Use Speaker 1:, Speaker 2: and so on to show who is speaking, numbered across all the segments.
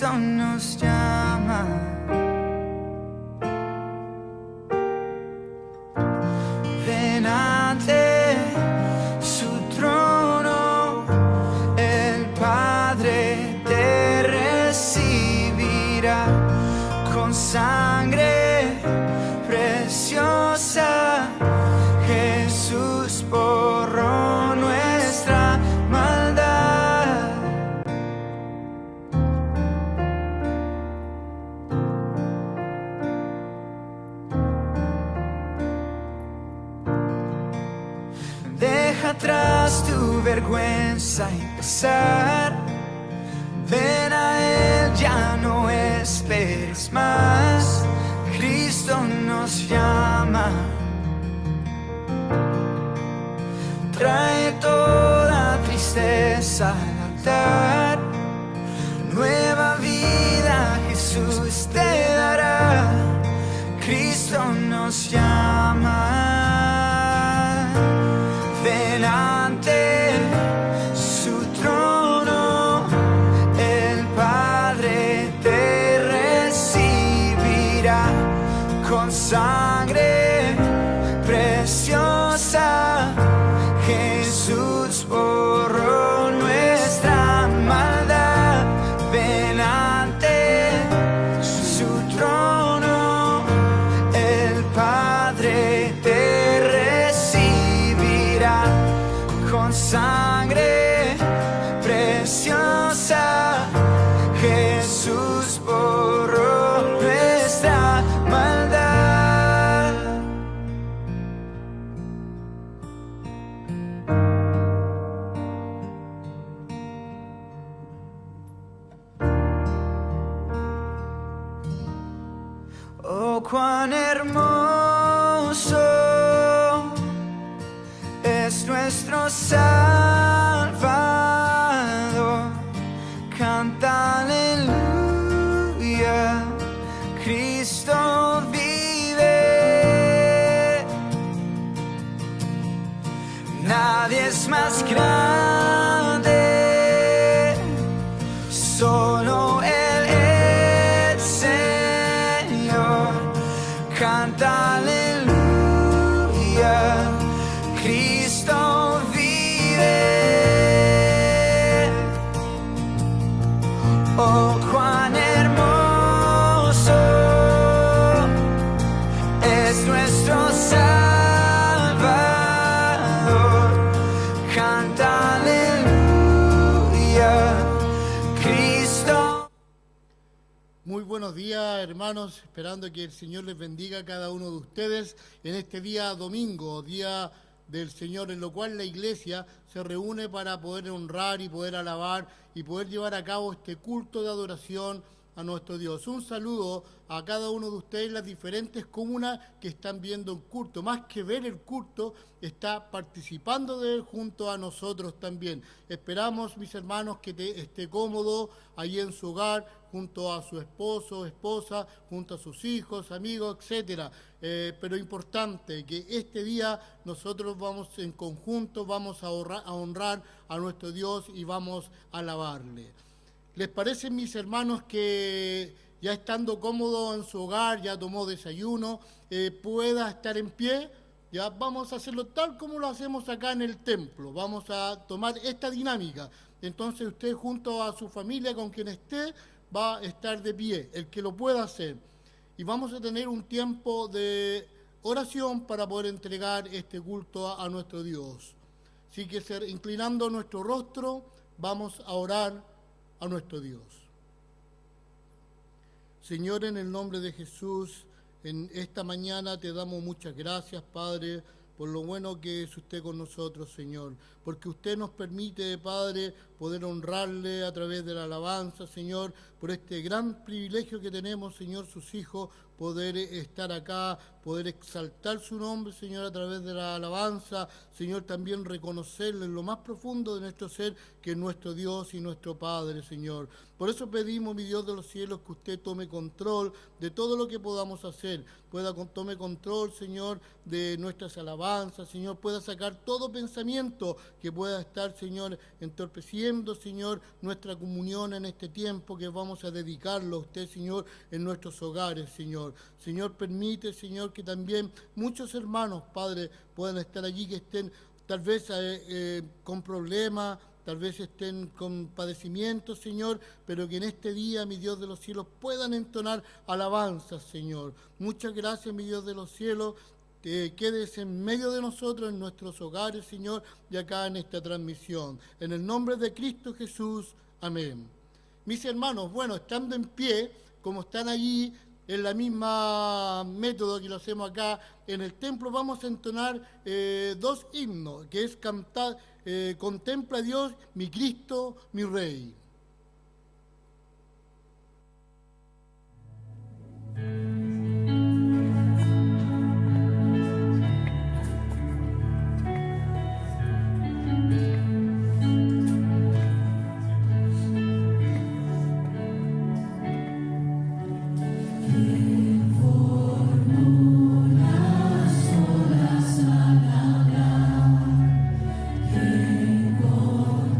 Speaker 1: Cristo nos llama. Ven ante su trono, el Padre te recibirá con sangre preciosa. Jesús borró nuestra maldad. Deja atrás tu vergüenza y pesar. Ven a Él, ya no esperes más. Cristo nos llama. Trae toda tristeza al altar. Nueva vida Jesús te dará. Cristo nos llama. Ven ante su trono, el Padre te recibirá con sangre preciosa. Jesús borró nuestra maldad. Ven ante su trono, el Padre te recibirá con sangre preciosa. Jesús borró nuestra maldad. Oh, cuán hermoso es nuestro Salvador. Canta aleluya, Cristo vive. Nadie es más grande, solo Él es Señor. Canta aleluya, Cristo vive. Oh, cuán hermoso es nuestro Salvador. Canta aleluya, Cristo.
Speaker 2: Muy buenos días, hermanos, esperando que el Señor les bendiga a cada uno de ustedes en este día domingo, día del Señor, en lo cual la iglesia se reúne para poder honrar y poder alabar y poder llevar a cabo este culto de adoración a nuestro Dios. Un saludo a cada uno de ustedes en las diferentes comunas que están viendo el culto. Más que ver el culto, está participando de él junto a nosotros también. Esperamos, mis hermanos, que esté cómodo ahí en su hogar, junto a su esposo, esposa, junto a sus hijos, amigos, etcétera. Pero importante que este día nosotros vamos en conjunto, vamos a honrar a nuestro Dios y vamos a alabarle. ¿Les parece, mis hermanos, que ya estando cómodo en su hogar, ya tomó desayuno, pueda estar en pie? Ya vamos a hacerlo tal como lo hacemos acá en el templo. Vamos a tomar esta dinámica. Entonces usted junto a su familia, con quien esté, va a estar de pie, el que lo pueda hacer. Y vamos a tener un tiempo de oración para poder entregar este culto a nuestro Dios. Así que inclinando nuestro rostro, vamos a orar a nuestro Dios. Señor, en el nombre de Jesús, en esta mañana te damos muchas gracias, Padre, por lo bueno que es usted con nosotros, Señor, porque usted nos permite, Padre, poder honrarle a través de la alabanza, Señor, por este gran privilegio que tenemos, Señor, sus hijos, poder estar acá, poder exaltar su nombre, Señor, a través de la alabanza, Señor, también reconocerle en lo más profundo de nuestro ser que es nuestro Dios y nuestro Padre, Señor. Por eso pedimos, mi Dios de los cielos, que usted tome control de todo lo que podamos hacer, tome control, Señor, de nuestras alabanzas, Señor, pueda sacar todo pensamiento que pueda estar, Señor, entorpeciendo, Señor, nuestra comunión en este tiempo que vamos vamos a dedicarlo a usted, Señor, en nuestros hogares, Señor. Señor, permite, Señor, que también muchos hermanos, Padre, puedan estar allí, que estén tal vez con problemas, tal vez estén con padecimientos, Señor, pero que en este día, mi Dios de los cielos, puedan entonar alabanzas, Señor. Muchas gracias, mi Dios de los cielos. Que quedes en medio de nosotros, en nuestros hogares, Señor, y acá en esta transmisión. En el nombre de Cristo Jesús, amén. Mis hermanos, bueno, estando en pie, como están allí, en la misma método que lo hacemos acá en el templo, vamos a entonar dos himnos, que es cantar, contempla a Dios, mi Cristo, mi Rey.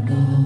Speaker 3: Con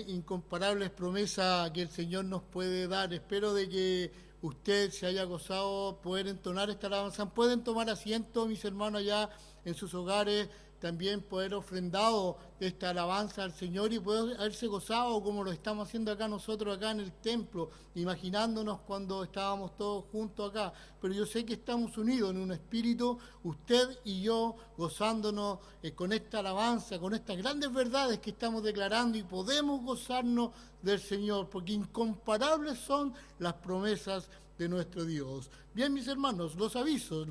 Speaker 2: incomparables promesas que el Señor nos puede dar. Espero de que usted se haya gozado poder entonar esta alabanza. Pueden tomar asiento, mis hermanos, allá en sus hogares, también poder ofrendado esta alabanza al Señor y poder haberse gozado como lo estamos haciendo acá nosotros, acá en el templo, imaginándonos cuando estábamos todos juntos acá. Pero yo sé que estamos unidos en un espíritu, usted y yo, gozándonos con esta alabanza, con estas grandes verdades que estamos declarando, y podemos gozarnos del Señor, porque incomparables son las promesas de nuestro Dios. Bien, mis hermanos, los avisos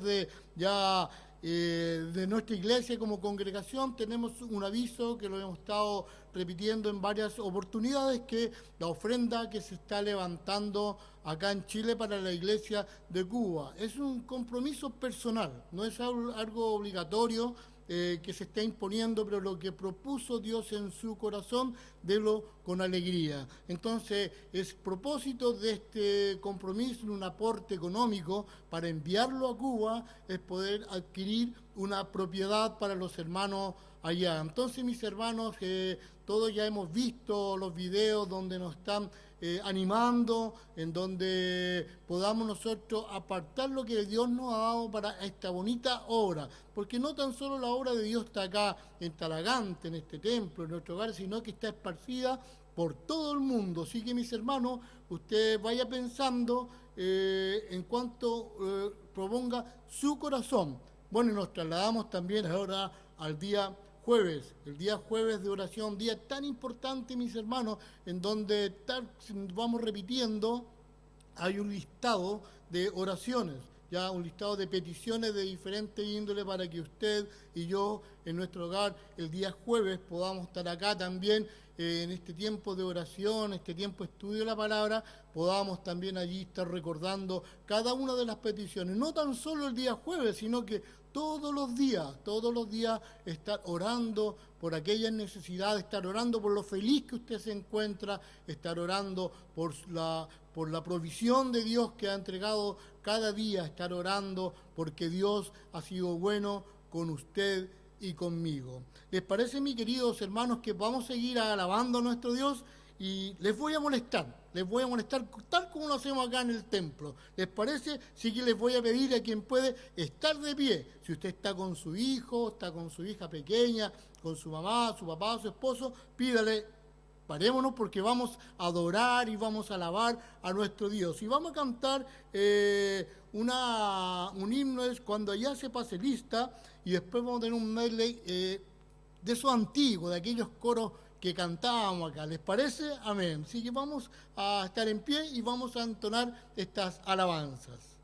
Speaker 2: de ya de nuestra iglesia como congregación. Tenemos un aviso que lo hemos estado repitiendo en varias oportunidades, que la ofrenda que se está levantando acá en Chile para la iglesia de Cuba es un compromiso personal, no es algo obligatorio que se está imponiendo, pero lo que propuso Dios en su corazón, délo con alegría. Entonces, es propósito de este compromiso, un aporte económico para enviarlo a Cuba, es poder adquirir una propiedad para los hermanos allá. Entonces, mis hermanos, todos ya hemos visto los videos donde nos están animando, en donde podamos nosotros apartar lo que Dios nos ha dado para esta bonita obra, porque no tan solo la obra de Dios está acá en Talagante, en este templo, en nuestro hogar, sino que está esparcida por todo el mundo. Así que, mis hermanos, usted vaya pensando en cuanto proponga su corazón. Bueno, y nos trasladamos también ahora al día jueves, el día jueves de oración, día tan importante, mis hermanos, en donde vamos repitiendo, hay un listado de oraciones, ya un listado de peticiones de diferentes índole, para que usted y yo en nuestro hogar el día jueves podamos estar acá también en este tiempo de oración, este tiempo de estudio de la palabra, podamos también allí estar recordando cada una de las peticiones, no tan solo el día jueves, sino que todos los días estar orando por aquellas necesidades, estar orando por lo feliz que usted se encuentra, estar orando por la provisión de Dios que ha entregado cada día, estar orando porque Dios ha sido bueno con usted y conmigo. ¿Les parece, mis queridos hermanos, que vamos a seguir alabando a nuestro Dios? Y les voy a molestar tal como lo hacemos acá en el templo. ¿Les parece? Sí, que les voy a pedir a quien puede estar de pie. Si usted está con su hijo, está con su hija pequeña, con su mamá, su papá, su esposo, pídale, parémonos, porque vamos a adorar y vamos a alabar a nuestro Dios. Y vamos a cantar un himno, es Cuando ya se pase lista, y después vamos a tener un medley de esos antiguos, de aquellos coros que cantábamos acá. ¿Les parece? Amén. Así que vamos a estar en pie y vamos a entonar estas alabanzas.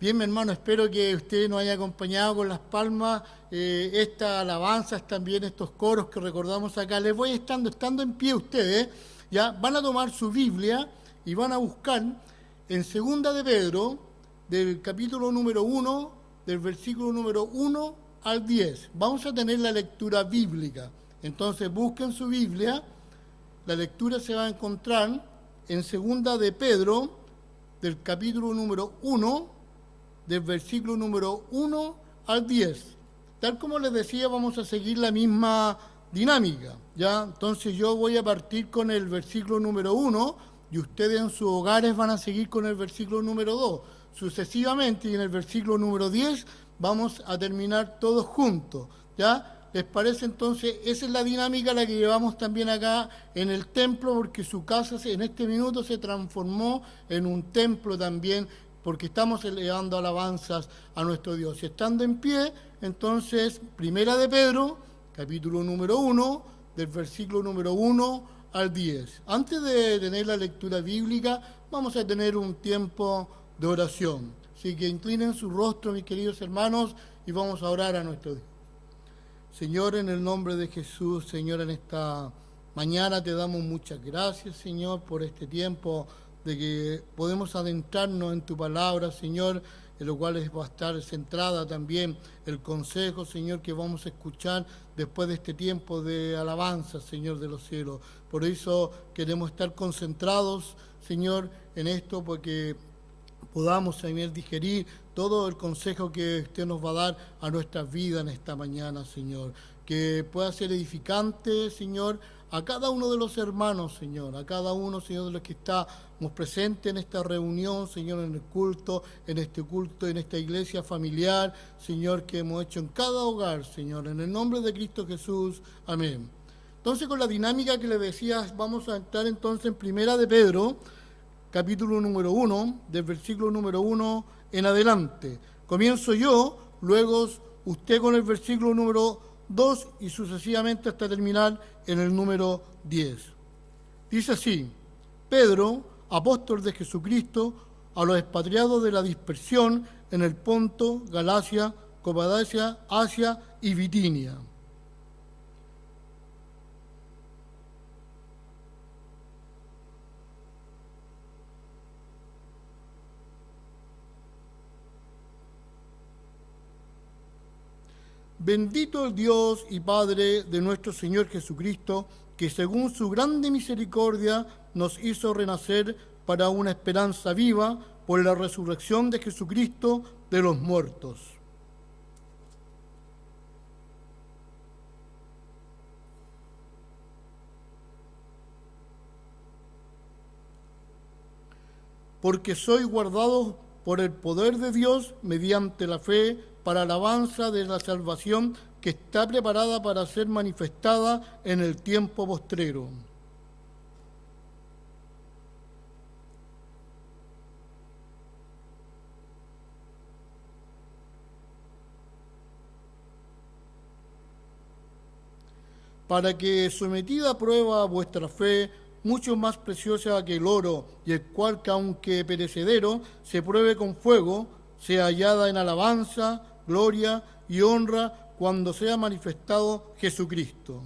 Speaker 2: Bien, mi hermano, espero que usted nos haya acompañado con las palmas, estas alabanzas, también estos coros que recordamos acá. Les voy estando en pie ustedes, ya van a tomar su Biblia y van a buscar en Segunda de Pedro, del capítulo número 1, del versículo número 1 al 10. Vamos a tener la lectura bíblica. Entonces busquen su Biblia, la lectura se va a encontrar en Segunda de Pedro, del capítulo número 1, del versículo número 1 al 10. Tal como les decía, vamos a seguir la misma dinámica, ¿ya? Entonces yo voy a partir con el versículo número 1 y ustedes en sus hogares van a seguir con el versículo número 2. Sucesivamente, y en el versículo número 10 vamos a terminar todos juntos, ¿ya? ¿Les parece? Entonces, esa es la dinámica la que llevamos también acá en el templo, porque su casa en este minuto se transformó en un templo también, porque estamos elevando alabanzas a nuestro Dios. Y estando en pie, entonces, Primera de Pedro, capítulo número 1, del versículo número 1 al 10. Antes de tener la lectura bíblica, vamos a tener un tiempo de oración. Así que inclinen su rostro, mis queridos hermanos, y vamos a orar a nuestro Dios. Señor, en el nombre de Jesús, Señor, en esta mañana te damos muchas gracias, Señor, por este tiempo de que podemos adentrarnos en tu palabra, Señor, en lo cual va a estar centrada también el consejo, Señor, que vamos a escuchar después de este tiempo de alabanza, Señor de los cielos. Por eso queremos estar concentrados, Señor, en esto, porque podamos, Señor, digerir todo el consejo que usted nos va a dar a nuestras vidas en esta mañana, Señor. Que pueda ser edificante, Señor, a cada uno de los hermanos, Señor, a cada uno, Señor, de los que estamos presentes en esta reunión, Señor, en el culto, en esta iglesia familiar, Señor, que hemos hecho en cada hogar, Señor, en el nombre de Cristo Jesús. Amén. Entonces, con la dinámica que le decía, vamos a entrar entonces en Primera de Pedro, capítulo número 1, del versículo número 1 en adelante. Comienzo yo, luego usted con el versículo número 2 y sucesivamente hasta terminar en el número 10. Dice así: Pedro, apóstol de Jesucristo, a los expatriados de la dispersión en el Ponto, Galacia, Capadocia, Asia y Bitinia. Bendito el Dios y Padre de nuestro Señor Jesucristo, que según su grande misericordia nos hizo renacer para una esperanza viva por la resurrección de Jesucristo de los muertos. Porque soy guardado por el poder de Dios mediante la fe para alabanza de la salvación que está preparada para ser manifestada en el tiempo postrero. Para que sometida a prueba vuestra fe, mucho más preciosa que el oro, y el cual que aunque perecedero, se pruebe con fuego, sea hallada en alabanza, gloria y honra cuando sea manifestado Jesucristo.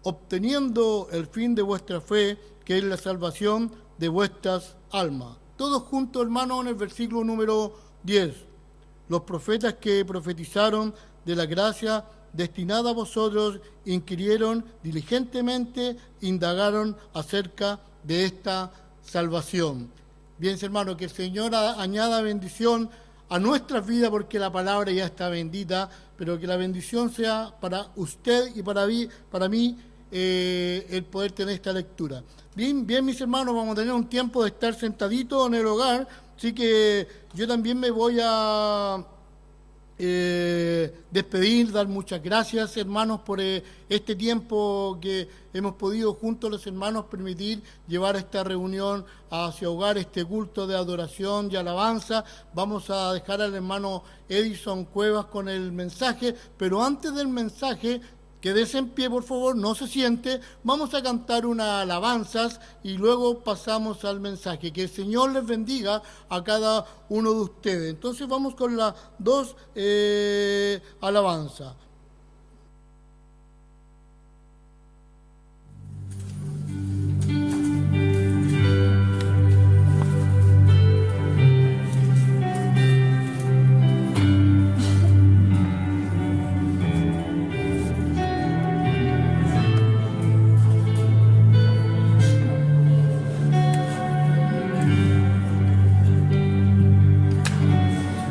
Speaker 2: Obteniendo el fin de vuestra fe, que es la salvación de vuestras almas. Todos juntos, hermanos, en el versículo número 10. Los profetas que profetizaron de la gracia destinada a vosotros inquirieron diligentemente, indagaron acerca de esta salvación. Bien, hermanos, que el Señor añada bendición a nuestras vidas, porque la palabra ya está bendita, pero que la bendición sea para usted y para mí el poder tener esta lectura. Bien, mis hermanos, vamos a tener un tiempo de estar sentaditos en el hogar, así que yo también me voy a despedir, dar muchas gracias, hermanos, por este tiempo que hemos podido juntos los hermanos permitir llevar esta reunión hacia hogar, este culto de adoración y alabanza. Vamos a dejar al hermano Edison Cuevas con el mensaje, pero antes del mensaje, quédese en pie, por favor, no se siente. Vamos a cantar unas alabanzas y luego pasamos al mensaje. Que el Señor les bendiga a cada uno de ustedes. Entonces vamos con las dos alabanzas.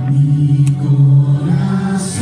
Speaker 3: Mi corazón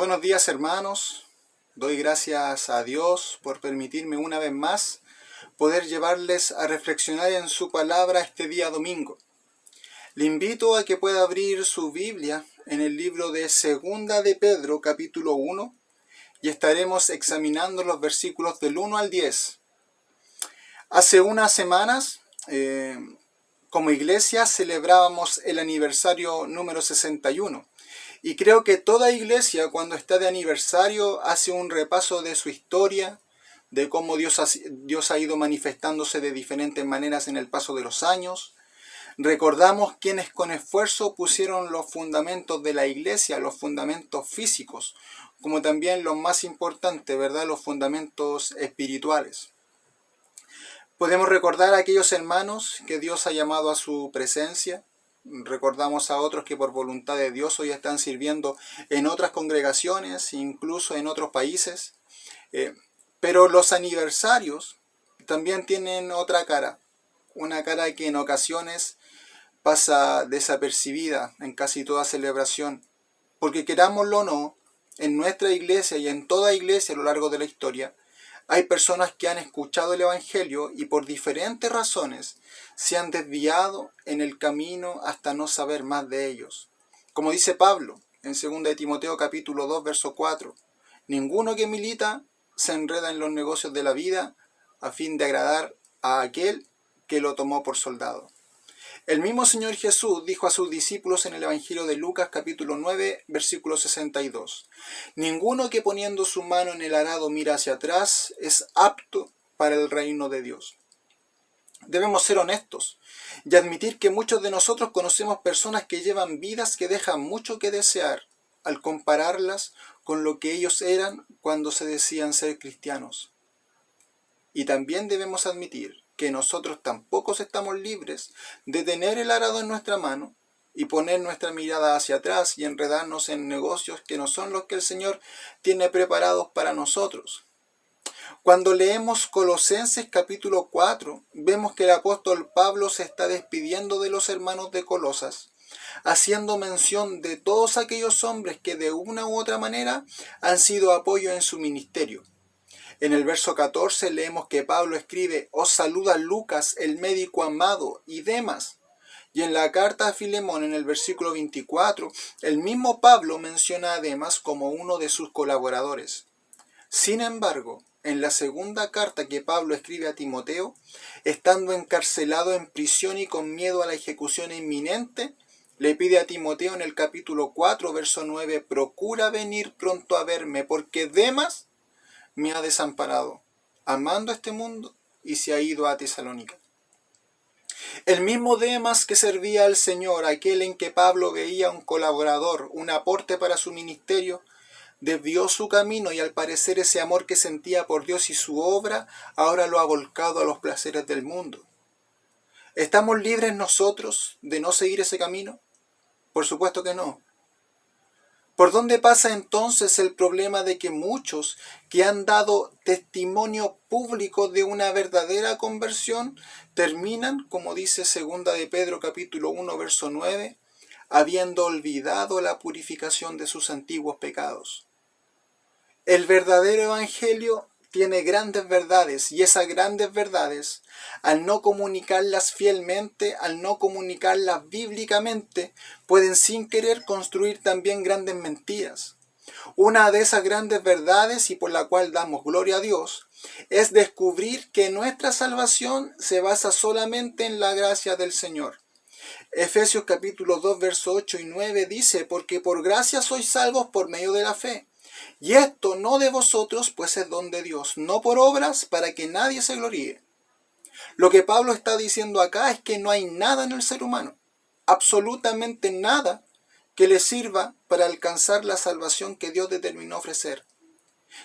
Speaker 3: Buenos días, hermanos. Doy gracias a Dios por permitirme una vez más poder llevarles a reflexionar en su palabra este día domingo. Le invito a que pueda abrir su Biblia en el libro de Segunda de Pedro, capítulo 1, y estaremos examinando los versículos del 1 al 10. Hace unas semanas, como iglesia, celebrábamos el aniversario número 61. Y creo que toda iglesia, cuando está de aniversario, hace un repaso de su historia, de cómo Dios ha ido manifestándose de diferentes maneras en el paso de los años. Recordamos quienes con esfuerzo pusieron los fundamentos de la iglesia, los fundamentos físicos, como también los más importantes, ¿verdad?, los fundamentos espirituales. Podemos recordar a aquellos hermanos que Dios ha llamado a su presencia. Recordamos a otros que por voluntad de Dios hoy están sirviendo en otras congregaciones, incluso en otros países. Pero los aniversarios también tienen otra cara, una cara que en ocasiones pasa desapercibida en casi toda celebración, porque querámoslo o no, en nuestra iglesia y en toda iglesia a lo largo de la historia, hay personas que han escuchado el Evangelio y por diferentes razones se han desviado en el camino hasta no saber más de ellos. Como dice Pablo en 2 de Timoteo capítulo 2, verso 4, ninguno que milita se enreda en los negocios de la vida a fin de agradar a aquel que lo tomó por soldado. El mismo Señor Jesús dijo a sus discípulos en el Evangelio de Lucas capítulo 9, versículo 62, ninguno que poniendo su mano en el arado mira hacia atrás es apto para el reino de Dios. Debemos ser honestos y admitir que muchos de nosotros conocemos personas que llevan vidas que dejan mucho que desear al compararlas con lo que ellos eran cuando se decían ser cristianos. Y también debemos admitir que nosotros tampoco estamos libres de tener el arado en nuestra mano y poner nuestra mirada hacia atrás y enredarnos en negocios que no son los que el Señor tiene preparados para nosotros. Cuando leemos Colosenses capítulo 4, vemos que el apóstol Pablo se está despidiendo de los hermanos de Colosas, haciendo mención de todos aquellos hombres que de una u otra manera han sido apoyo en su ministerio. En el verso 14 leemos que Pablo escribe, os saluda Lucas, el médico amado, y Demas. Y en la carta a Filemón, en el versículo 24, el mismo Pablo menciona a Demas como uno de sus colaboradores. Sin embargo, en la segunda carta que Pablo escribe a Timoteo, estando encarcelado en prisión y con miedo a la ejecución inminente, le pide a Timoteo en el capítulo 4, verso 9, procura venir pronto a verme, porque Demas me ha desamparado, amando este mundo, y se ha ido a Tesalónica. El mismo Demas que servía al Señor, aquel en que Pablo veía un colaborador, un aporte para su ministerio, desvió su camino y al parecer ese amor que sentía por Dios y su obra, ahora lo ha volcado a los placeres del mundo. ¿Estamos libres nosotros de no seguir ese camino? Por supuesto que no. ¿Por dónde pasa entonces el problema de que muchos que han dado testimonio público de una verdadera conversión terminan, como dice 2 de Pedro capítulo 1, verso 9, habiendo olvidado la purificación de sus antiguos pecados? El verdadero evangelio tiene grandes verdades y esas grandes verdades, al no comunicarlas fielmente, al no comunicarlas bíblicamente, pueden sin querer construir también grandes mentiras. Una de esas grandes verdades y por la cual damos gloria a Dios es descubrir que nuestra salvación se basa solamente en la gracia del Señor. Efesios capítulo 2, versos 8 y 9 dice, porque por gracia sois salvos por medio de la fe. Y esto no de vosotros, pues es don de Dios, no por obras, para que nadie se gloríe. Lo que Pablo está diciendo acá es que no hay nada en el ser humano, absolutamente nada, que le sirva para alcanzar la salvación que Dios determinó ofrecer.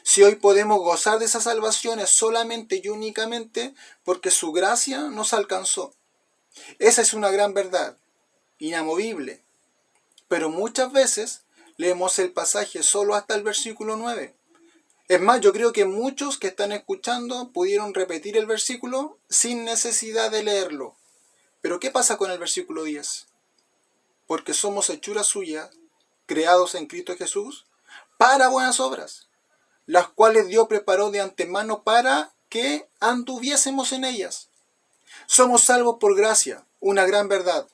Speaker 3: Si hoy podemos gozar de esa salvación es solamente y únicamente porque su gracia nos alcanzó. Esa es una gran verdad, inamovible. Pero muchas veces leemos el pasaje solo hasta el versículo 9. Es más, yo creo que muchos que están escuchando pudieron repetir el versículo sin necesidad de leerlo. Pero ¿qué pasa con el versículo 10? Porque somos hechura suya, creados en Cristo Jesús, para buenas obras, las cuales Dios preparó de antemano para que anduviésemos en ellas. Somos salvos por gracia, una gran verdad.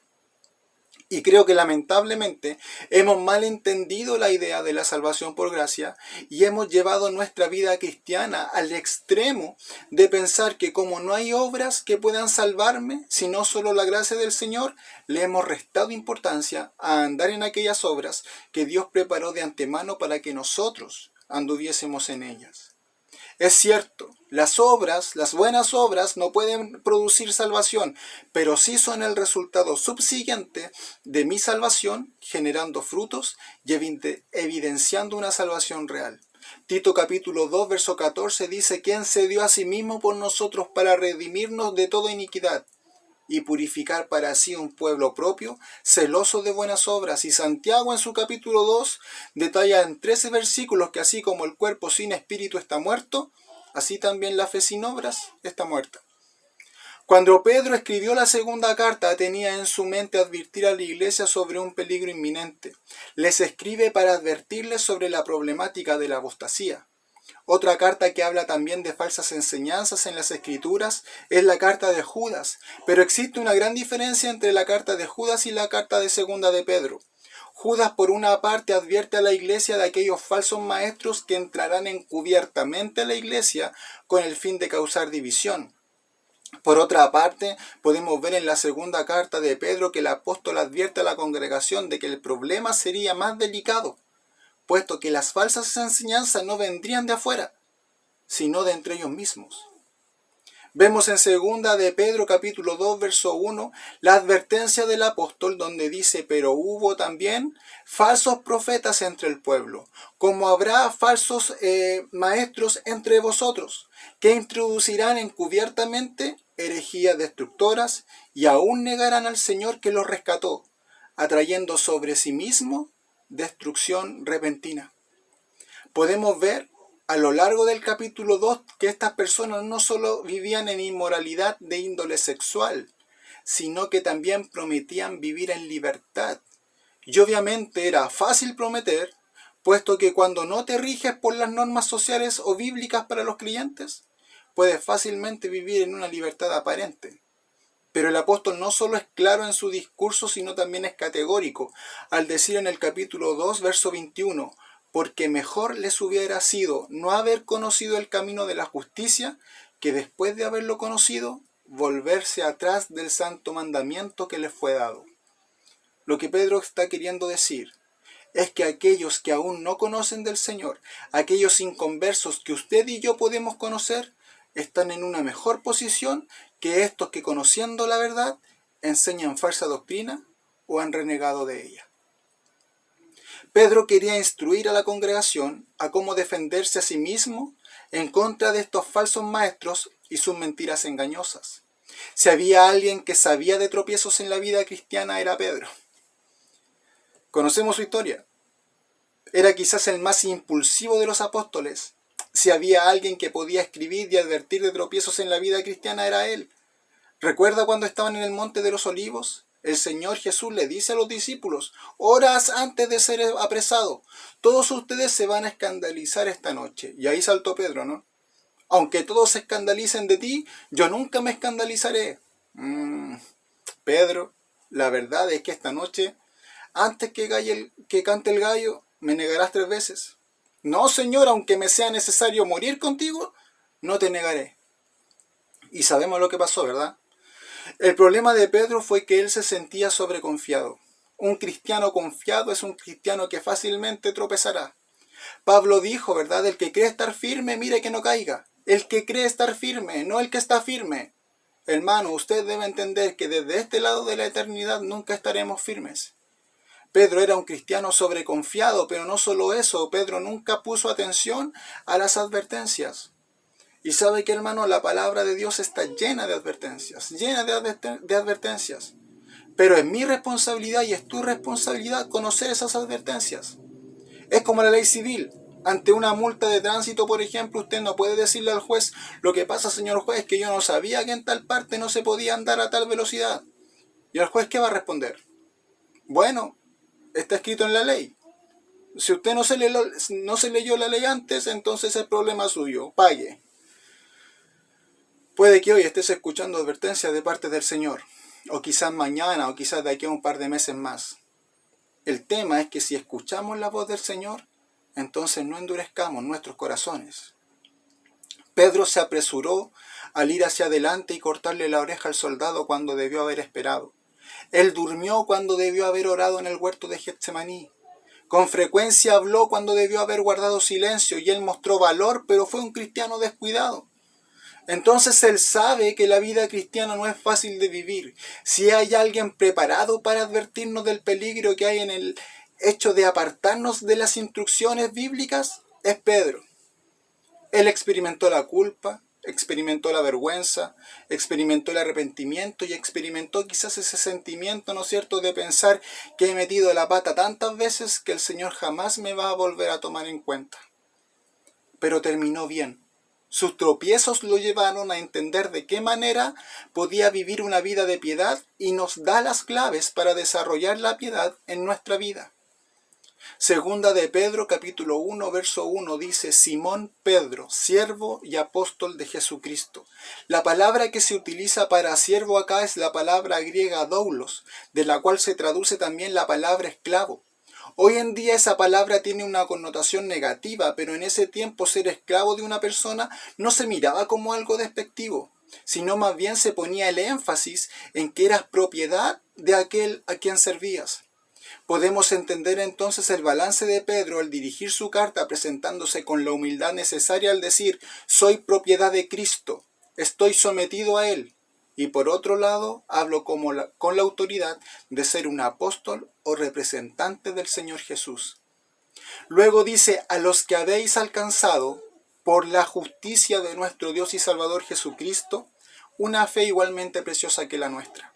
Speaker 3: Y creo que lamentablemente hemos malentendido la idea de la salvación por gracia y hemos llevado nuestra vida cristiana al extremo de pensar que como no hay obras que puedan salvarme, sino solo la gracia del Señor, le hemos restado importancia a andar en aquellas obras que Dios preparó de antemano para que nosotros anduviésemos en ellas. Es cierto, las obras, las buenas obras, no pueden producir salvación, pero sí son el resultado subsiguiente de mi salvación, generando frutos y evidenciando una salvación real. Tito capítulo 2, verso 14 dice: quien se dio a sí mismo por nosotros para redimirnos de toda iniquidad y purificar para sí un pueblo propio, celoso de buenas obras. Y Santiago en su capítulo 2 detalla en 13 versículos que así como el cuerpo sin espíritu está muerto, así también la fe sin obras está muerta. Cuando Pedro escribió la segunda carta, tenía en su mente advertir a la iglesia sobre un peligro inminente. Les escribe para advertirles sobre la problemática de la apostasía. Otra carta que habla también de falsas enseñanzas en las Escrituras es la carta de Judas, pero existe una gran diferencia entre la carta de Judas y la carta de segunda de Pedro. Judas por una parte advierte a la iglesia de aquellos falsos maestros que entrarán encubiertamente a la iglesia con el fin de causar división. Por otra parte, podemos ver en la segunda carta de Pedro que el apóstol advierte a la congregación de que el problema sería más delicado, puesto que las falsas enseñanzas no vendrían de afuera, sino de entre ellos mismos. Vemos en segunda de Pedro capítulo 2 verso 1 la advertencia del apóstol donde dice: pero hubo también falsos profetas entre el pueblo, como habrá falsos maestros entre vosotros, que introducirán encubiertamente herejías destructoras y aún negarán al Señor que los rescató, atrayendo sobre sí mismo destrucción repentina. Podemos ver a lo largo del capítulo 2 que estas personas no solo vivían en inmoralidad de índole sexual, sino que también prometían vivir en libertad. Y obviamente era fácil prometer, puesto que cuando no te riges por las normas sociales o bíblicas para los creyentes, puedes fácilmente vivir en una libertad aparente. Pero el apóstol no solo es claro en su discurso, sino también es categórico, al decir en el capítulo 2, verso 21, porque mejor les hubiera sido no haber conocido el camino de la justicia, que después de haberlo conocido, volverse atrás del santo mandamiento que les fue dado. Lo que Pedro está queriendo decir es que aquellos que aún no conocen del Señor, aquellos inconversos que usted y yo podemos conocer, están en una mejor posición que estos que, conociendo la verdad, enseñan falsa doctrina o han renegado de ella. Pedro quería instruir a la congregación a cómo defenderse a sí mismo en contra de estos falsos maestros y sus mentiras engañosas. Si había alguien que sabía de tropiezos en la vida cristiana, era Pedro. Conocemos su historia. Era quizás el más impulsivo de los apóstoles. Si había alguien que podía escribir y advertir de tropiezos en la vida cristiana, era él. ¿Recuerda cuando estaban en el Monte de los Olivos? El Señor Jesús le dice a los discípulos: horas antes de ser apresado, todos ustedes se van a escandalizar esta noche. Y ahí saltó Pedro, ¿no? Aunque todos se escandalicen de ti, yo nunca me escandalizaré. Pedro, la verdad es que esta noche, antes que cante el gallo, me negarás 3 veces. No, Señor, aunque me sea necesario morir contigo, no te negaré. Y sabemos lo que pasó, ¿verdad? El problema de Pedro fue que él se sentía sobreconfiado. Un cristiano confiado es un cristiano que fácilmente tropezará. Pablo dijo, ¿verdad? El que cree estar firme, mire que no caiga. El que cree estar firme, no el que está firme. Hermano, usted debe entender que desde este lado de la eternidad nunca estaremos firmes. Pedro era un cristiano sobreconfiado, pero no solo eso, Pedro nunca puso atención a las advertencias. Y sabe que, hermano, la palabra de Dios está llena de advertencias, Pero es mi responsabilidad y es tu responsabilidad conocer esas advertencias. Es como la ley civil. Ante una multa de tránsito, por ejemplo, usted no puede decirle al juez: lo que pasa, señor juez, que yo no sabía que en tal parte no se podía andar a tal velocidad. ¿Y el juez qué va a responder? Bueno, está escrito en la ley. Si usted no se leyó la ley antes, entonces es problema suyo. Pague. Puede que hoy estés escuchando advertencias de parte del Señor, o quizás mañana, o quizás de aquí a un par de meses más. El tema es que si escuchamos la voz del Señor, entonces no endurezcamos nuestros corazones. Pedro se apresuró al ir hacia adelante y cortarle la oreja al soldado cuando debió haber esperado. Él durmió cuando debió haber orado en el huerto de Getsemaní. Con frecuencia habló cuando debió haber guardado silencio y él mostró valor, pero fue un cristiano descuidado. Entonces él sabe que la vida cristiana no es fácil de vivir. Si hay alguien preparado para advertirnos del peligro que hay en el hecho de apartarnos de las instrucciones bíblicas, es Pedro. Él experimentó la culpa, experimentó la vergüenza, experimentó el arrepentimiento y experimentó quizás ese sentimiento, ¿no es cierto?, de pensar que he metido la pata tantas veces que el Señor jamás me va a volver a tomar en cuenta. Pero terminó bien. Sus tropiezos lo llevaron a entender de qué manera podía vivir una vida de piedad y nos da las claves para desarrollar la piedad en nuestra vida. Segunda de Pedro, capítulo 1, verso 1 dice: Simón Pedro, siervo y apóstol de Jesucristo. La palabra que se utiliza para siervo acá es la palabra griega doulos, de la cual se traduce también la palabra esclavo. Hoy en día esa palabra tiene una connotación negativa, pero en ese tiempo ser esclavo de una persona no se miraba como algo despectivo, sino más bien se ponía el énfasis en que eras propiedad de aquel a quien servías. Podemos entender entonces el balance de Pedro al dirigir su carta presentándose con la humildad necesaria al decir: soy propiedad de Cristo, estoy sometido a Él. Y por otro lado, hablo con la autoridad de ser un apóstol o representante del Señor Jesús. Luego dice: a los que habéis alcanzado, por la justicia de nuestro Dios y Salvador Jesucristo, una fe igualmente preciosa que la nuestra.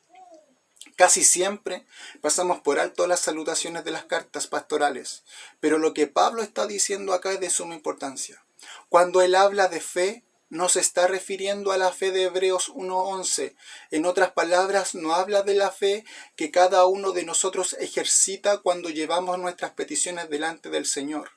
Speaker 3: Casi siempre pasamos por alto las salutaciones de las cartas pastorales, pero lo que Pablo está diciendo acá es de suma importancia. Cuando él habla de fe, no se está refiriendo a la fe de Hebreos 1:11. En otras palabras, no habla de la fe que cada uno de nosotros ejercita cuando llevamos nuestras peticiones delante del Señor.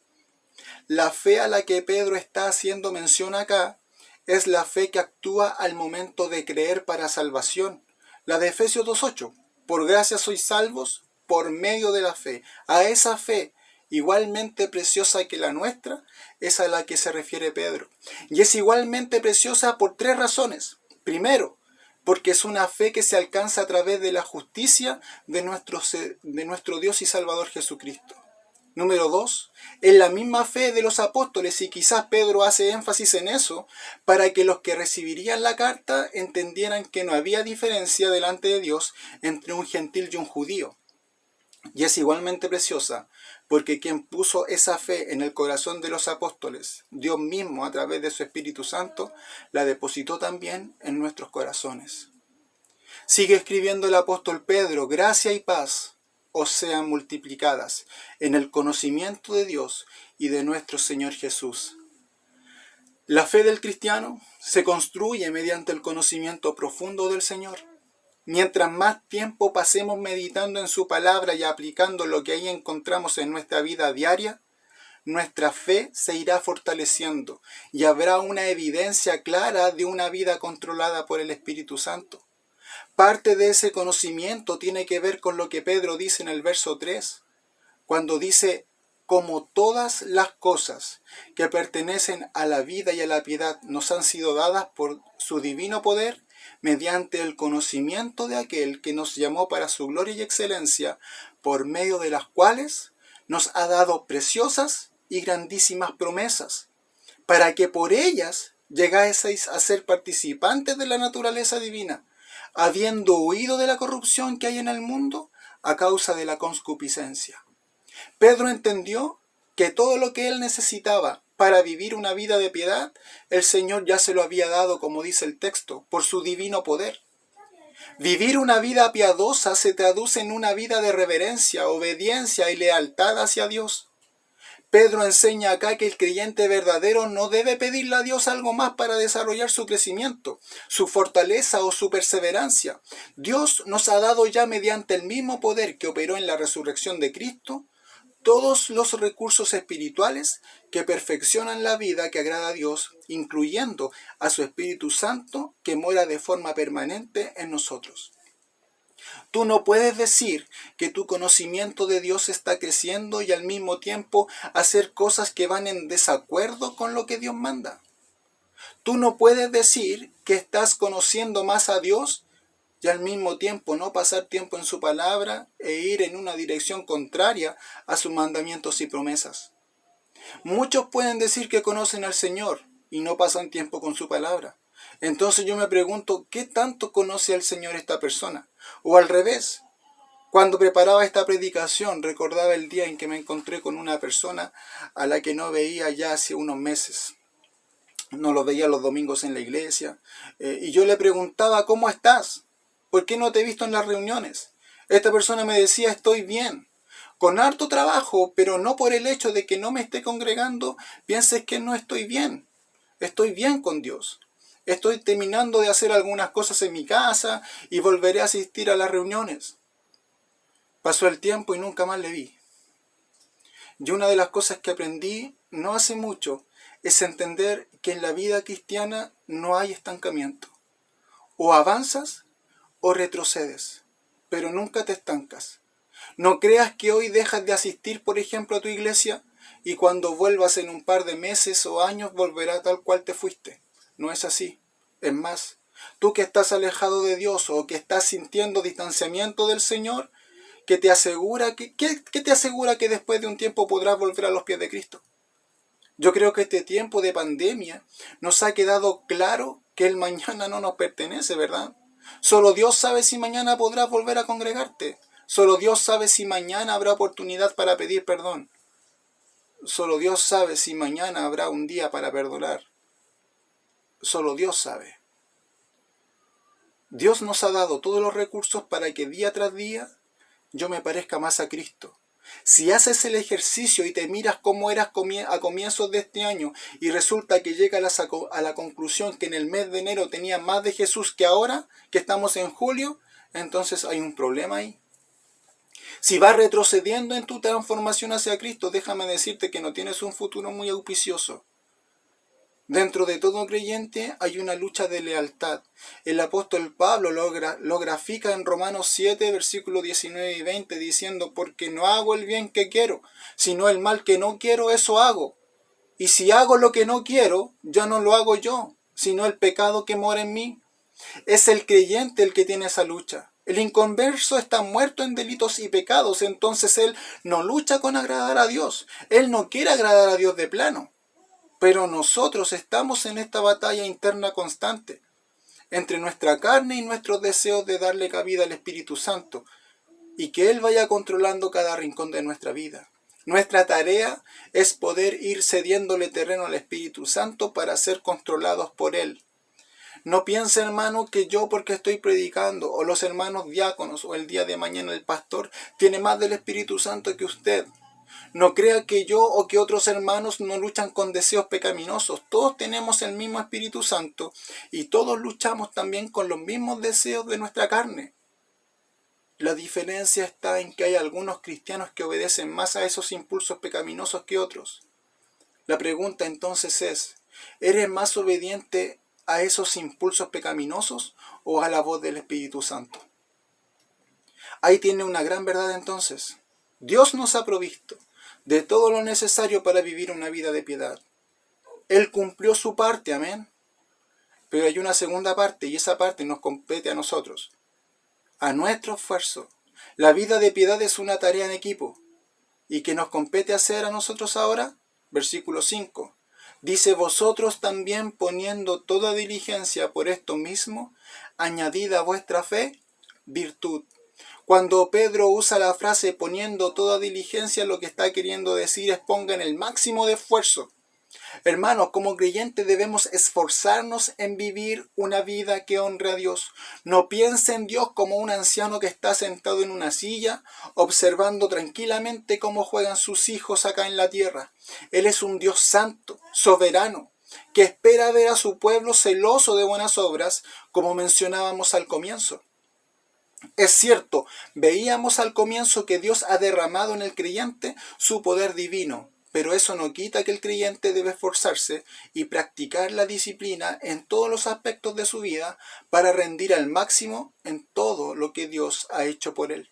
Speaker 3: La fe a la que Pedro está haciendo mención acá es la fe que actúa al momento de creer para salvación. La de Efesios 2:8. Por gracia sois salvos por medio de la fe. A esa fe, igualmente preciosa que la nuestra, es a la que se refiere Pedro. Y es igualmente preciosa por tres razones. Primero, porque es una fe que se alcanza a través de la justicia de nuestro Dios y Salvador Jesucristo. Número 2, es la misma fe de los apóstoles, y quizás Pedro hace énfasis en eso para que los que recibirían la carta entendieran que no había diferencia delante de Dios entre un gentil y un judío. Y es igualmente preciosa porque quien puso esa fe en el corazón de los apóstoles, Dios mismo a través de su Espíritu Santo, la depositó también en nuestros corazones. Sigue escribiendo el apóstol Pedro: gracia y paz os sean multiplicadas en el conocimiento de Dios y de nuestro Señor Jesús. La fe del cristiano se construye mediante el conocimiento profundo del Señor. Mientras más tiempo pasemos meditando en su palabra y aplicando lo que ahí encontramos en nuestra vida diaria, nuestra fe se irá fortaleciendo y habrá una evidencia clara de una vida controlada por el Espíritu Santo. Parte de ese conocimiento tiene que ver con lo que Pedro dice en el verso 3, cuando dice: como todas las cosas que pertenecen a la vida y a la piedad nos han sido dadas por su divino poder, mediante el conocimiento de aquel que nos llamó para su gloria y excelencia, por medio de las cuales nos ha dado preciosas y grandísimas promesas, para que por ellas llegaseis a ser participantes de la naturaleza divina, habiendo huido de la corrupción que hay en el mundo a causa de la concupiscencia. Pedro entendió que todo lo que él necesitaba para vivir una vida de piedad, el Señor ya se lo había dado, como dice el texto, por su divino poder. Vivir una vida piadosa se traduce en una vida de reverencia, obediencia y lealtad hacia Dios. Pedro enseña acá que el creyente verdadero no debe pedirle a Dios algo más para desarrollar su crecimiento, su fortaleza o su perseverancia. Dios nos ha dado ya mediante el mismo poder que operó en la resurrección de Cristo todos los recursos espirituales que perfeccionan la vida que agrada a Dios, incluyendo a su Espíritu Santo que mora de forma permanente en nosotros. Tú no puedes decir que tu conocimiento de Dios está creciendo y al mismo tiempo hacer cosas que van en desacuerdo con lo que Dios manda. Tú no puedes decir que estás conociendo más a Dios y al mismo tiempo no pasar tiempo en su palabra e ir en una dirección contraria a sus mandamientos y promesas. Muchos pueden decir que conocen al Señor y no pasan tiempo con su palabra. Entonces yo me pregunto, ¿qué tanto conoce al Señor esta persona? O al revés, cuando preparaba esta predicación recordaba el día en que me encontré con una persona a la que no veía ya hace unos meses. No lo veía los domingos en la iglesia y yo le preguntaba, ¿cómo estás? ¿Por qué no te he visto en las reuniones? Esta persona me decía, estoy bien, con harto trabajo, pero no por el hecho de que no me esté congregando, pienses que no estoy bien. Estoy bien con Dios. Estoy terminando de hacer algunas cosas en mi casa y volveré a asistir a las reuniones. Pasó el tiempo y nunca más le vi. Y una de las cosas que aprendí no hace mucho es entender que en la vida cristiana no hay estancamiento. O avanzas o retrocedes, pero nunca te estancas. No creas que hoy dejas de asistir, por ejemplo, a tu iglesia y cuando vuelvas en un par de meses o años volverá tal cual te fuiste. No es así. Es más, tú que estás alejado de Dios o que estás sintiendo distanciamiento del Señor, ¿qué te asegura que después de un tiempo podrás volver a los pies de Cristo? Yo creo que este tiempo de pandemia nos ha quedado claro que el mañana no nos pertenece, ¿verdad? Solo Dios sabe si mañana podrás volver a congregarte. Solo Dios sabe si mañana habrá oportunidad para pedir perdón. Solo Dios sabe si mañana habrá un día para perdonar. Solo Dios sabe. Dios nos ha dado todos los recursos para que día tras día yo me parezca más a Cristo. Si haces el ejercicio y te miras cómo eras a comienzos de este año y resulta que llegas a la conclusión que en el mes de enero tenías más de Jesús que ahora, que estamos en julio, entonces hay un problema ahí. Si vas retrocediendo en tu transformación hacia Cristo, déjame decirte que no tienes un futuro muy auspicioso. Dentro de todo creyente hay una lucha de lealtad. El apóstol Pablo lo grafica en Romanos 7, versículos 19 y 20, diciendo, porque no hago el bien que quiero, sino el mal que no quiero, eso hago. Y si hago lo que no quiero, ya no lo hago yo, sino el pecado que mora en mí. Es el creyente el que tiene esa lucha. El inconverso está muerto en delitos y pecados, entonces él no lucha con agradar a Dios. Él no quiere agradar a Dios de plano. Pero nosotros estamos en esta batalla interna constante entre nuestra carne y nuestros deseos de darle cabida al Espíritu Santo y que Él vaya controlando cada rincón de nuestra vida. Nuestra tarea es poder ir cediéndole terreno al Espíritu Santo para ser controlados por Él. No piense, hermano, que yo porque estoy predicando o los hermanos diáconos o el día de mañana el pastor tiene más del Espíritu Santo que usted. No crea que yo o que otros hermanos no luchan con deseos pecaminosos. Todos tenemos el mismo Espíritu Santo y todos luchamos también con los mismos deseos de nuestra carne. La diferencia está en que hay algunos cristianos que obedecen más a esos impulsos pecaminosos que otros. La pregunta entonces es, ¿eres más obediente a esos impulsos pecaminosos o a la voz del Espíritu Santo? Ahí tiene una gran verdad entonces. Dios nos ha provisto de todo lo necesario para vivir una vida de piedad. Él cumplió su parte, amén. Pero hay una segunda parte y esa parte nos compete a nosotros, a nuestro esfuerzo. La vida de piedad es una tarea en equipo. ¿Y qué nos compete hacer a nosotros ahora? Versículo 5. Dice, vosotros también poniendo toda diligencia por esto mismo, añadid a vuestra fe virtud. Cuando Pedro usa la frase poniendo toda diligencia, lo que está queriendo decir es pongan el máximo de esfuerzo. Hermanos, como creyentes debemos esforzarnos en vivir una vida que honre a Dios. No piense en Dios como un anciano que está sentado en una silla, observando tranquilamente cómo juegan sus hijos acá en la tierra. Él es un Dios santo, soberano, que espera ver a su pueblo celoso de buenas obras, como mencionábamos al comienzo. Es cierto, veíamos al comienzo que Dios ha derramado en el creyente su poder divino, pero eso no quita que el creyente debe esforzarse y practicar la disciplina en todos los aspectos de su vida para rendir al máximo en todo lo que Dios ha hecho por él.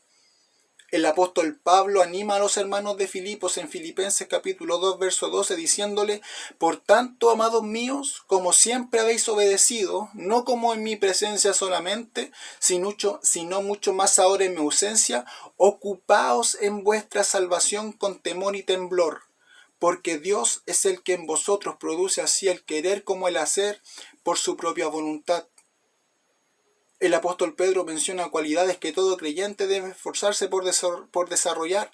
Speaker 3: El apóstol Pablo anima a los hermanos de Filipos en Filipenses capítulo 2, verso 12, diciéndole: por tanto, amados míos, como siempre habéis obedecido, no como en mi presencia solamente, sino mucho más ahora en mi ausencia, ocupaos en vuestra salvación con temor y temblor, porque Dios es el que en vosotros produce así el querer como el hacer por su propia voluntad. El apóstol Pedro menciona cualidades que todo creyente debe esforzarse por desarrollar.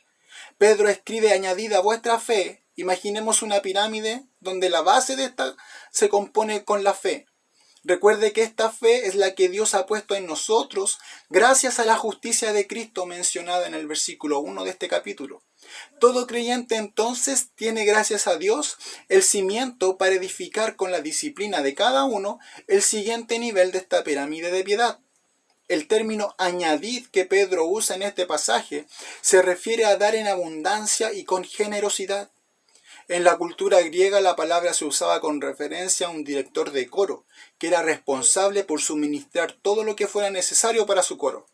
Speaker 3: Pedro escribe: añadid a vuestra fe. Imaginemos una pirámide donde la base de esta se compone con la fe. Recuerde que esta fe es la que Dios ha puesto en nosotros gracias a la justicia de Cristo mencionada en el versículo 1 de este capítulo. Todo creyente entonces tiene, gracias a Dios, el cimiento para edificar con la disciplina de cada uno el siguiente nivel de esta pirámide de piedad. El término añadid que Pedro usa en este pasaje se refiere a dar en abundancia y con generosidad. En la cultura griega la palabra se usaba con referencia a un director de coro, que era responsable por suministrar todo lo que fuera necesario para su coro.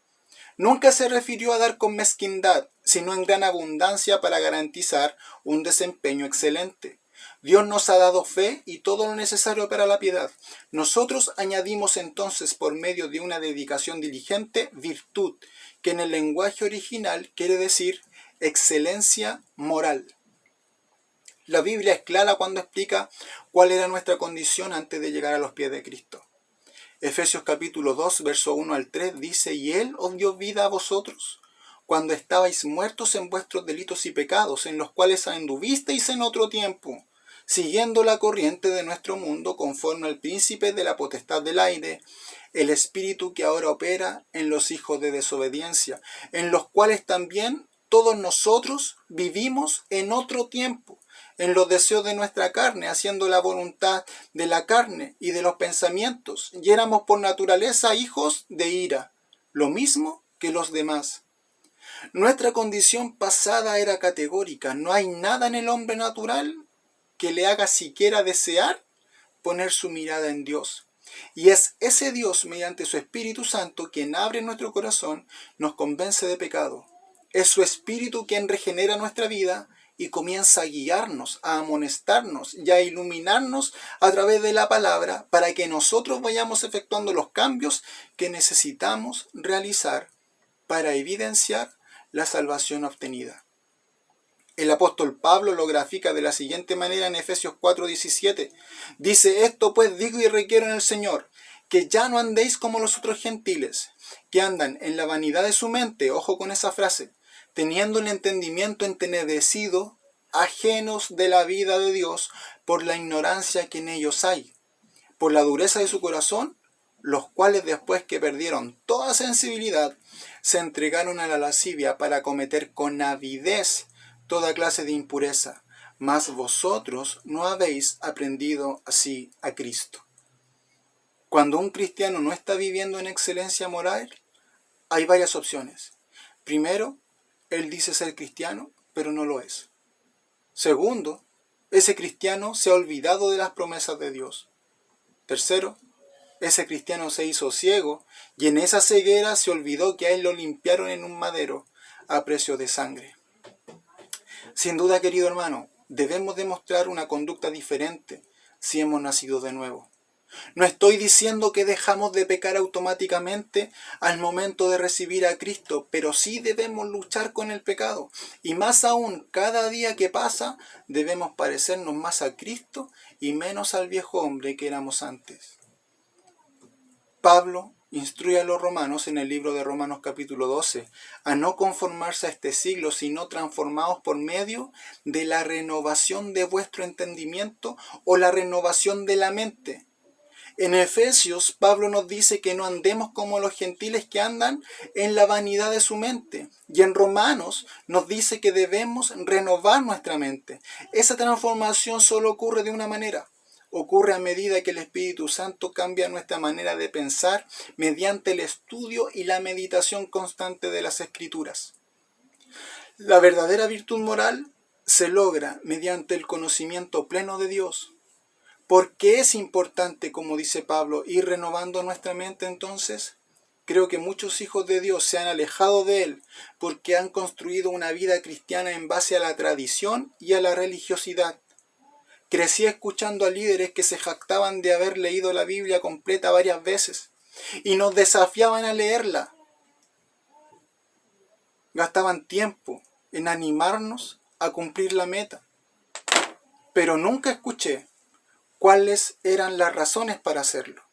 Speaker 3: Nunca se refirió a dar con mezquindad, sino en gran abundancia para garantizar un desempeño excelente. Dios nos ha dado fe y todo lo necesario para la piedad. Nosotros añadimos entonces, por medio de una dedicación diligente, virtud, que en el lenguaje original quiere decir excelencia moral. La Biblia es clara cuando explica cuál era nuestra condición antes de llegar a los pies de Cristo. Efesios capítulo 2, verso 1 al 3 dice: y Él os dio vida a vosotros, cuando estabais muertos en vuestros delitos y pecados, en los cuales anduvisteis en otro tiempo, siguiendo la corriente de nuestro mundo, conforme al príncipe de la potestad del aire, el espíritu que ahora opera en los hijos de desobediencia, en los cuales también todos nosotros vivimos en otro tiempo, en los deseos de nuestra carne, haciendo la voluntad de la carne y de los pensamientos, y éramos por naturaleza hijos de ira, lo mismo que los demás. Nuestra condición pasada era categórica. No hay nada en el hombre natural que le haga siquiera desear poner su mirada en Dios. Y es ese Dios, mediante su Espíritu Santo, quien abre nuestro corazón, nos convence de pecado. Es su Espíritu quien regenera nuestra vida y comienza a guiarnos, a amonestarnos y a iluminarnos a través de la palabra para que nosotros vayamos efectuando los cambios que necesitamos realizar para evidenciar la salvación obtenida. El apóstol Pablo lo grafica de la siguiente manera en Efesios 4:17. Dice: esto pues digo y requiero en el Señor, que ya no andéis como los otros gentiles, que andan en la vanidad de su mente, ojo con esa frase, teniendo el entendimiento entenebrecido, ajenos de la vida de Dios por la ignorancia que en ellos hay, por la dureza de su corazón, los cuales después que perdieron toda sensibilidad, se entregaron a la lascivia para cometer con avidez toda clase de impureza, mas vosotros no habéis aprendido así a Cristo. Cuando un cristiano no está viviendo en excelencia moral, hay varias opciones. Primero, él dice ser cristiano, pero no lo es. Segundo, ese cristiano se ha olvidado de las promesas de Dios. Tercero, ese cristiano se hizo ciego y en esa ceguera se olvidó que a él lo limpiaron en un madero a precio de sangre. Sin duda, querido hermano, debemos demostrar una conducta diferente si hemos nacido de nuevo. No estoy diciendo que dejamos de pecar automáticamente al momento de recibir a Cristo, pero sí debemos luchar con el pecado. Y más aún, cada día que pasa, debemos parecernos más a Cristo y menos al viejo hombre que éramos antes. Pablo instruye a los romanos en el libro de Romanos capítulo 12 a no conformarse a este siglo, sino transformados por medio de la renovación de vuestro entendimiento o la renovación de la mente. En Efesios, Pablo nos dice que no andemos como los gentiles que andan en la vanidad de su mente. Y en Romanos nos dice que debemos renovar nuestra mente. Esa transformación solo ocurre de una manera: ocurre a medida que el Espíritu Santo cambia nuestra manera de pensar mediante el estudio y la meditación constante de las Escrituras. La verdadera virtud moral se logra mediante el conocimiento pleno de Dios. ¿Por qué es importante, como dice Pablo, ir renovando nuestra mente entonces? Creo que muchos hijos de Dios se han alejado de Él porque han construido una vida cristiana en base a la tradición y a la religiosidad. Crecí escuchando a líderes que se jactaban de haber leído la Biblia completa varias veces y nos desafiaban a leerla. Gastaban tiempo en animarnos a cumplir la meta, pero nunca escuché cuáles eran las razones para hacerlo.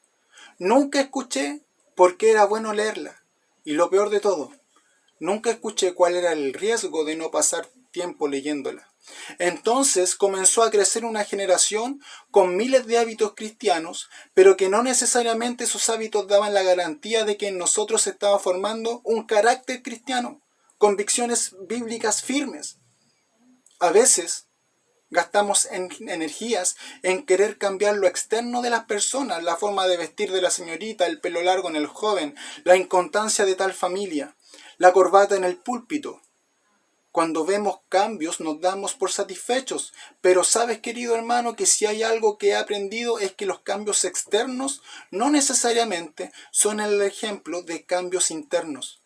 Speaker 3: Nunca escuché por qué era bueno leerla. Y lo peor de todo, nunca escuché cuál era el riesgo de no pasar tiempo leyéndola. Entonces comenzó a crecer una generación con miles de hábitos cristianos, pero que no necesariamente esos hábitos daban la garantía de que en nosotros se estaba formando un carácter cristiano, convicciones bíblicas firmes. A veces gastamos energías en querer cambiar lo externo de las personas, la forma de vestir de la señorita, el pelo largo en el joven, la inconstancia de tal familia, la corbata en el púlpito. Cuando vemos cambios nos damos por satisfechos, pero sabes, querido hermano, que si hay algo que he aprendido es que los cambios externos no necesariamente son el ejemplo de cambios internos.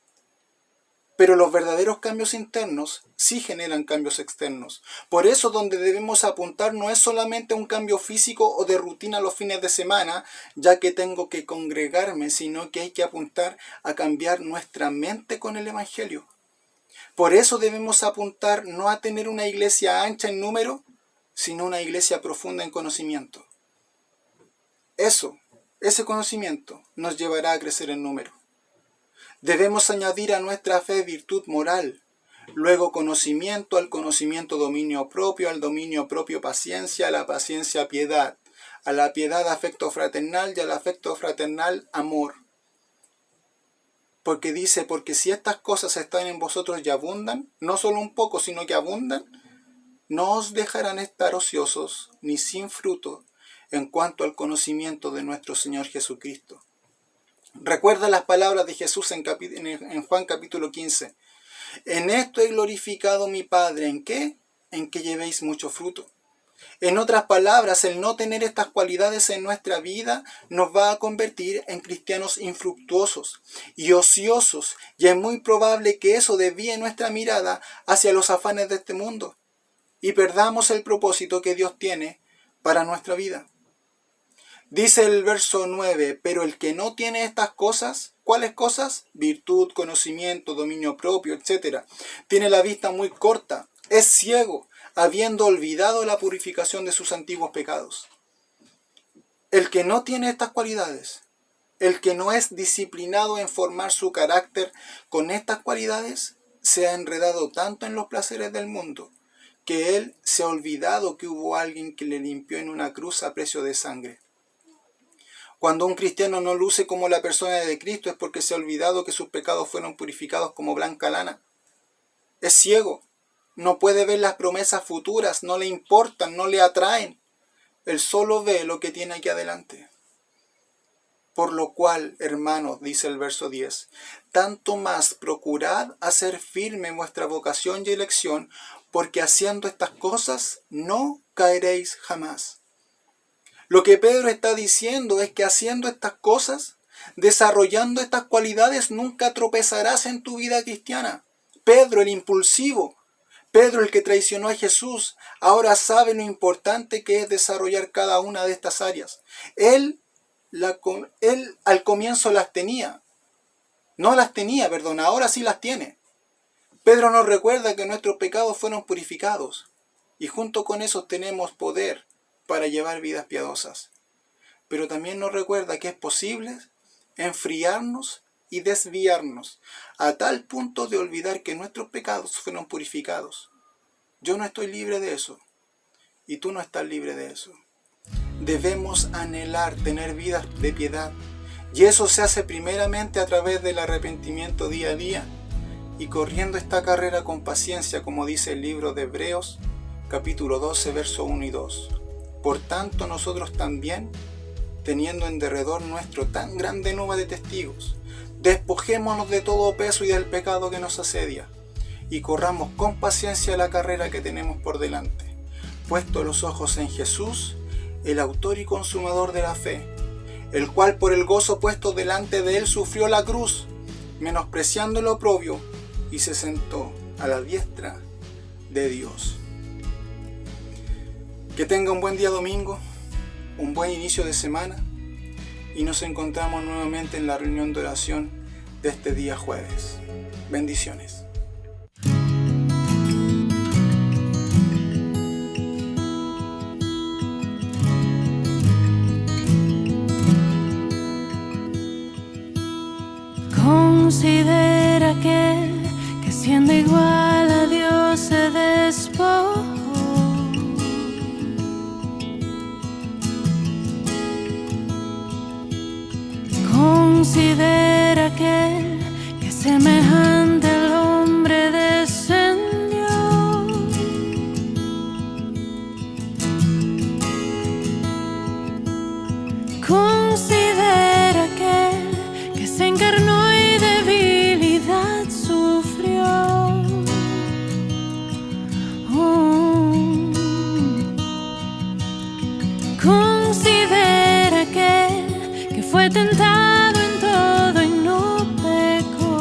Speaker 3: Pero los verdaderos cambios internos sí generan cambios externos. Por eso donde debemos apuntar no es solamente un cambio físico o de rutina los fines de semana, ya que tengo que congregarme, sino que hay que apuntar a cambiar nuestra mente con el Evangelio. Por eso debemos apuntar no a tener una iglesia ancha en número, sino una iglesia profunda en conocimiento. Ese conocimiento nos llevará a crecer en número. Debemos añadir a nuestra fe virtud moral, luego conocimiento, al conocimiento dominio propio, al dominio propio paciencia, a la paciencia piedad, a la piedad afecto fraternal y al afecto fraternal amor. Porque dice, porque si estas cosas están en vosotros y abundan, no solo un poco, sino que abundan, no os dejarán estar ociosos ni sin fruto en cuanto al conocimiento de nuestro Señor Jesucristo. Recuerda las palabras de Jesús en Juan capítulo 15. En esto he glorificado mi Padre. ¿En qué? En que llevéis mucho fruto. En otras palabras, el no tener estas cualidades en nuestra vida nos va a convertir en cristianos infructuosos y ociosos, y es muy probable que eso desvíe nuestra mirada hacia los afanes de este mundo y perdamos el propósito que Dios tiene para nuestra vida. Dice el verso 9, pero el que no tiene estas cosas, ¿cuáles cosas? Virtud, conocimiento, dominio propio, etc. Tiene la vista muy corta, es ciego, habiendo olvidado la purificación de sus antiguos pecados. El que no tiene estas cualidades, el que no es disciplinado en formar su carácter con estas cualidades, se ha enredado tanto en los placeres del mundo, que él se ha olvidado que hubo alguien que le limpió en una cruz a precio de sangre. Cuando un cristiano no luce como la persona de Cristo es porque se ha olvidado que sus pecados fueron purificados como blanca lana. Es ciego, no puede ver las promesas futuras, no le importan, no le atraen. Él solo ve lo que tiene aquí adelante. Por lo cual, hermanos, dice el verso 10, tanto más procurad hacer firme vuestra vocación y elección, porque haciendo estas cosas no caeréis jamás. Lo que Pedro está diciendo es que haciendo estas cosas, desarrollando estas cualidades, nunca tropezarás en tu vida cristiana. Pedro, el impulsivo, Pedro, el que traicionó a Jesús, ahora sabe lo importante que es desarrollar cada una de estas áreas. Él al comienzo las tenía. Ahora sí las tiene. Pedro nos recuerda que nuestros pecados fueron purificados y junto con eso tenemos poder para llevar vidas piadosas. Pero también nos recuerda que es posible enfriarnos y desviarnos a tal punto de olvidar que nuestros pecados fueron purificados. Yo no estoy libre de eso y tú no estás libre de eso. Debemos anhelar tener vidas de piedad y eso se hace primeramente a través del arrepentimiento día a día y corriendo esta carrera con paciencia, como dice el libro de Hebreos capítulo 12 verso 1 y 2. Por tanto, nosotros también, teniendo en derredor nuestro tan grande nube de testigos, despojémonos de todo peso y del pecado que nos asedia, y corramos con paciencia la carrera que tenemos por delante, puesto los ojos en Jesús, el autor y consumador de la fe, el cual por el gozo puesto delante de él sufrió la cruz, menospreciando lo oprobio, y se sentó a la diestra de Dios. Que tenga un buen día domingo, un buen inicio de semana, y nos encontramos nuevamente en la reunión de oración de este día jueves. Bendiciones.
Speaker 4: Considera que siendo igual a Dios se despojó. Considera que semejante al hombre descendió. Considera que se encarnó y debilidad sufrió. Considera que fue tentado en todo y no pecó.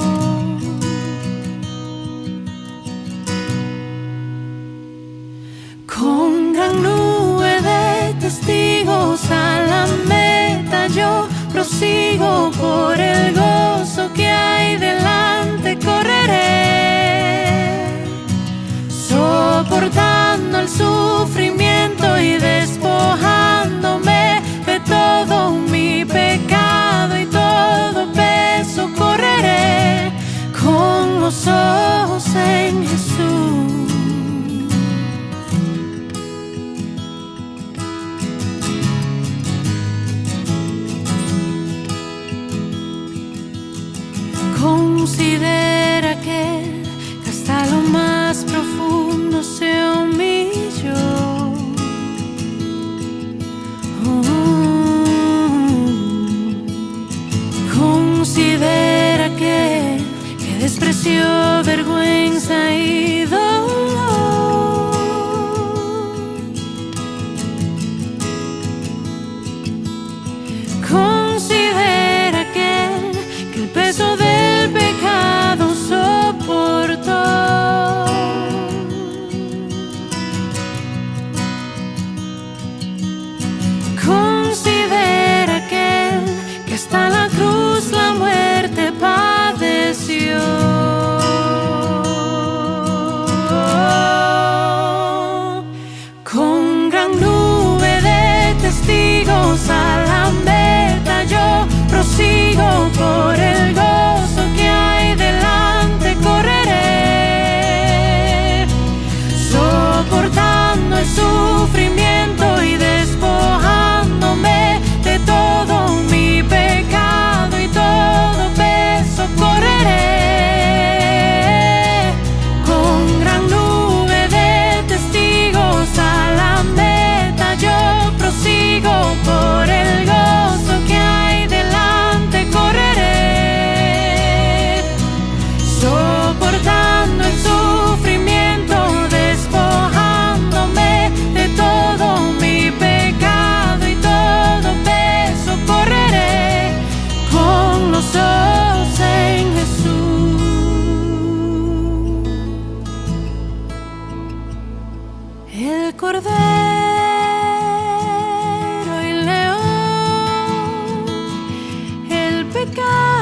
Speaker 4: Con gran nube de testigos a la meta yo prosigo, por el gozo que hay delante correré, soportando el sufrimiento y despojándome de todo mi pecado y todo peso, correré con los ojos en Jesús. Considera que hasta lo más profundo se humilló. Considera que despreció vergüenza y dolor. Considera que el peso del pecado soportó. Considera que hasta la cruz la muerte padeció. Con gran nube de testigos a la meta yo prosigo, por el gozo que hay delante correré, soportando el sufrimiento y despojándome de todo mi pecado y todo peso, correré con gran nube de testigos a la meta yo prosigo, por el gozo que hay delante correré, soportando el sufrimiento, despojándome de todo mi pecado y todo peso, correré con los ojos en Jesús. El Cordero y León, el pecado